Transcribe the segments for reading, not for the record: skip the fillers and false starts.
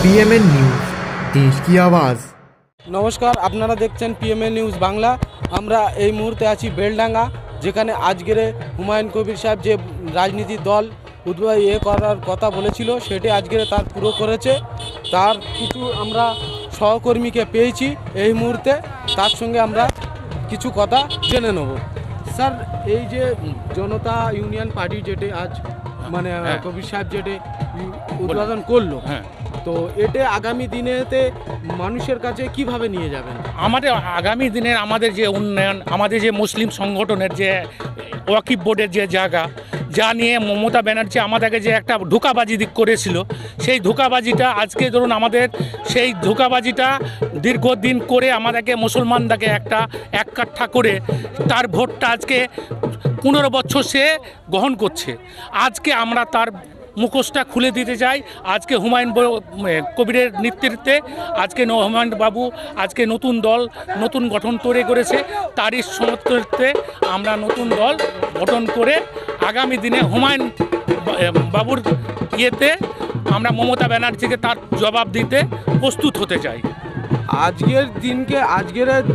PMN news, দেশ কি আওয়াজ। নমস্কার, আপনারা দেখছেন পিএমএন নিউজ বাংলা। আমরা এই মুহূর্তে আছি বেলডাঙ্গা, যেখানে আজকের হুমায়ুন কবির সাহেব যে রাজনীতির দল করার কথা বলেছিল সেটি আজকের তার পুরো করেছে। তার কিছু আমরা সহকর্মীকে পেয়েছি এই মুহূর্তে, তার সঙ্গে আমরা কিছু কথা জেনে নেব। স্যার, এই যে জনতা ইউনিয়ন পার্টি যেটি আজ মানে কবির সাহেব যেটি উদ্বোধন করলো, তো এটা আগামী দিনেতে মানুষের কাছে কিভাবে নিয়ে যাবেন? আমাদের আগামী দিনের আমাদের যে উন্নয়ন, আমাদের যে মুসলিম সংগঠনের যে ওয়াকিফ বোর্ডের যে জায়গা, যা নিয়ে মমতা ব্যানার্জি আমাদেরকে যে একটা ধোঁকাবাজি দিক করেছিল, সেই ধোঁকাবাজিটা আজকে ধরুন আমাদের সেই ধোঁকাবাজিটা দীর্ঘদিন করে আমাদেরকে মুসলমানদেরকে একটা এককাঠা করে তার ভোটটা আজকে 15 বছর সে গ্রহণ করছে। আজকে আমরা তার মুখোশটা খুলে দিতে চাই। আজকে হুমায়ুন কবিরের নেতৃত্বে আজকে হুমায়ুন বাবু আজকে নতুন দল নতুন গঠন তৈরি করেছে। তারই সমর্থনে আমরা নতুন দল গঠন করে আগামী দিনে হুমায়ুন বাবুর ইয়েতে আমরা মমতা ব্যানার্জিকে তার জবাব দিতে প্রস্তুত হতে চাই। আজকের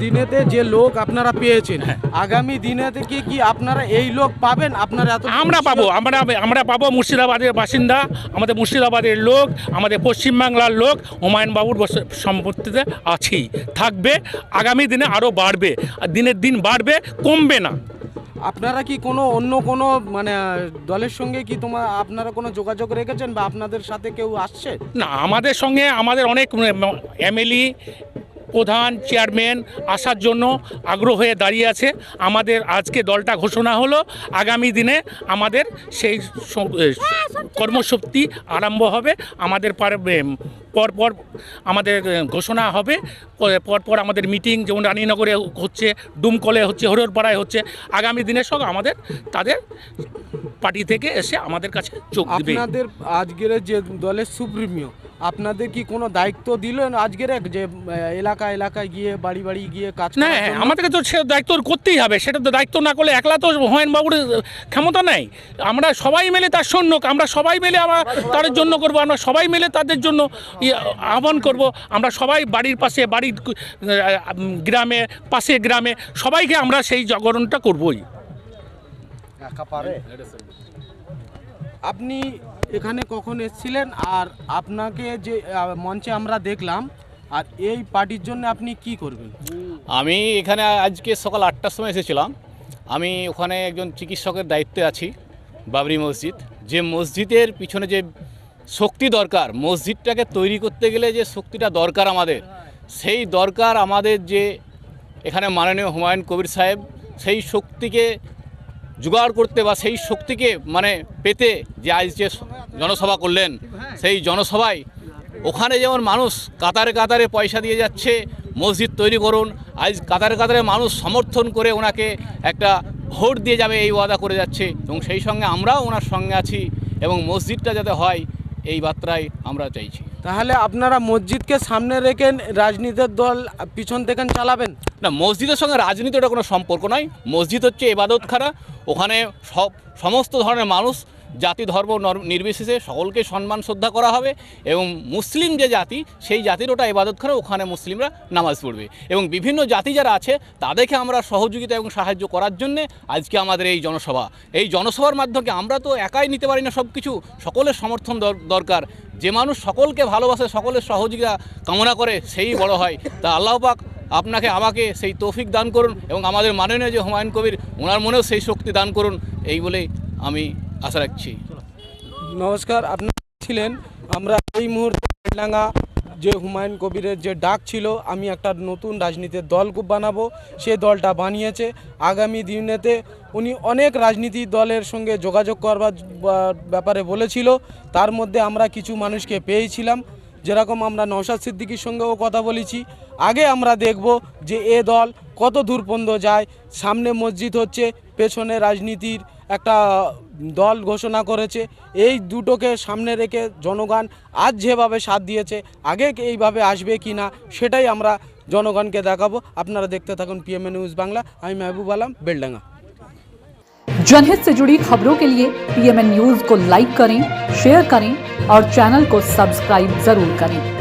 দিনেতে যে লোক আপনারা পেয়েছেন, আগামী দিনেতে কি আপনারা এই লোক পাবেন? আপনারা আমরা পাবো মুর্শিদাবাদের বাসিন্দা, আমাদের মুর্শিদাবাদের লোক, আমাদের পশ্চিমবাংলার লোক হুমায়ুন বাবুর সম্পত্তিতে আছেই, থাকবে। আগামী দিনে আরও বাড়বে, দিনের দিন বাড়বে, কমবে না। আপনারা কি অন্য কোনো মানে দলের সঙ্গে কি আপনারা কোনো যোগাযোগ রেখেছেন বা আপনাদের সাথে কেউ আসছে? না, আমাদের সঙ্গে আমাদের অনেক এমএলএ, প্রধান, চেয়ারম্যান আসার জন্য আগ্রহ হয়ে দাঁড়িয়ে আছে। আমাদের আজকে দলটা ঘোষণা হলো, আগামী দিনে আমাদের সেই কর্মশক্তি আরম্ভ হবে। আমাদের পরপর আমাদের ঘোষণা হবে, পরপর আমাদের মিটিং যেমন রানীনগরে হচ্ছে, ডুমকলে হচ্ছে, হরিহরপাড়ায় হচ্ছে। আগামী দিনের সঙ্গে আমাদের তাদের পার্টি থেকে এসে আমাদের কাছে যোগ দেবে। আপনাদের আজকের যে দলের সুপ্রিমিও আপনাদের কি কোনো দায়িত্ব দিলেন আজকের, যে এলাকায় গিয়ে বাড়ি গিয়ে কাজ? না, আমাদেরকে তো সে দায়িত্ব করতেই হবে। সেটা তো দায়িত্ব না করলে একলা তো হুমায়ুন বাবুর ক্ষমতা নেই। আমরা সবাই মিলে তার সৈন্য, আমরা সবাই মিলে তার জন্য করব, আমরা সবাই মিলে তাদের জন্য আহ্বান করব। আমরা সবাই বাড়ির পাশে, বাড়ির গ্রামে, পাশে গ্রামে সবাইকে আমরা সেই জাগরণটা করবই। আপনি এখানে কখন এসেছিলেন, আর আপনাকে যে মঞ্চে আমরা দেখলাম, আর এই পার্টির জন্য আপনি কি করবেন? আমি এখানে আজকে সকাল 8টার সময় এসেছিলাম। আমি ওখানে একজন চিকিৎসকের দায়িত্বে আছি, বাবরি মসজিদ। যে মসজিদের পিছনে যে শক্তি দরকার, মসজিদটাকে তৈরি করতে গেলে যে শক্তিটা দরকার আমাদের, সেই দরকার আমাদের যে এখানে মাননীয় হুমায়ুন কবির সাহেব সেই শক্তিকে জোগাড় করতে বা সেই শক্তিকে মানে পেতে যে আজ যে জনসভা করলেন, সেই জনসভায় ওখানে যেমন মানুষ কাতারে কাতারে পয়সা দিয়ে যাচ্ছে মসজিদ তৈরি করুন, আজ কাতারে কাতারে মানুষ সমর্থন করে ওনাকে একটা ভোট দিয়ে যাবে এই ওয়াদা করে যাচ্ছে, এবং সেই সঙ্গে আমরাও ওনার সঙ্গে আছি, এবং মসজিদটা যাতে হয় এই বার্তাই আমরা চাইছি। তাহলে আপনারা মসজিদকে সামনে রেখে রাজনীতির দল পিছন থেকে চালাবেন? না, মসজিদের সঙ্গে রাজনীতির কোনো সম্পর্ক নয়। মসজিদ হচ্ছে ইবাদতখানা, ওখানে সমস্ত ধরনের মানুষ, জাতি ধর্ম নির্বিশেষে সকলকে সম্মান শ্রদ্ধা করা হবে, এবং মুসলিম যে জাতি সেই জাতির ওটা ইবাদতখানা, ওখানে মুসলিমরা নামাজ পড়বে, এবং বিভিন্ন জাতি যারা আছে তাদেরকে আমরা সহযোগিতা এবং সাহায্য করার জন্যে আজকে আমাদের এই জনসভা। এই জনসভার মাধ্যমে আমরা তো একাই নিতে পারি না সব কিছু, সকলের সমর্থন দরকার। যে মানুষ সকলকে ভালোবাসে, সকলের সহযোগিতা কামনা করে, সেই বড় হয়। তা আল্লাহ পাক আপনাকে আমাকে সেই তৌফিক দান করুন, এবং আমাদের মাননীয় যে হুমায়ুন কবির, ওনার মনেও সেই শক্তি দান করুন, এই বলেই আমি আশা রাখছি। নমস্কার, আপনারা ছিলেন। আমরা এই মুহূর্তে বেলডাঙ্গা যে হুমায়ুন কবিরের যে ডাক ছিল, আমি একটা নতুন রাজনীতির দল বানাবো, সেই দলটা বানিয়েছে। আগামী দিনেতে উনি অনেক রাজনীতি দলের সঙ্গে যোগাযোগ করবার ব্যাপারে বলেছিল। তার মধ্যে আমরা কিছু মানুষকে পেয়েছিলাম, যেরকম আমরা নওশাদ সিদ্দিকীর সঙ্গেও কথা বলেছি। আগে আমরা দেখব যে এ দল কত দূর পর্যন্ত যায়। সামনে মসজিদ হচ্ছে, পেছনে রাজনীতির একটা দল ঘোষণা করেছে। এই দুটোকে সামনে রেখে জনগণ আজ যেভাবে সাথ দিয়েছে, আগে এইভাবে আসবে কি না সেটাই আমরা জনগণকে দেখাবো। আপনারা দেখতে থাকুন পিএমএন নিউজ बांग्ला। আমি महबूब आलम, बेलडंगा। जनहित से जुड़ी खबरों के लिए पीएमएन न्यूज को लाइक करें, शेयर करें और चैनल को सब्सक्राइब जरूर करें।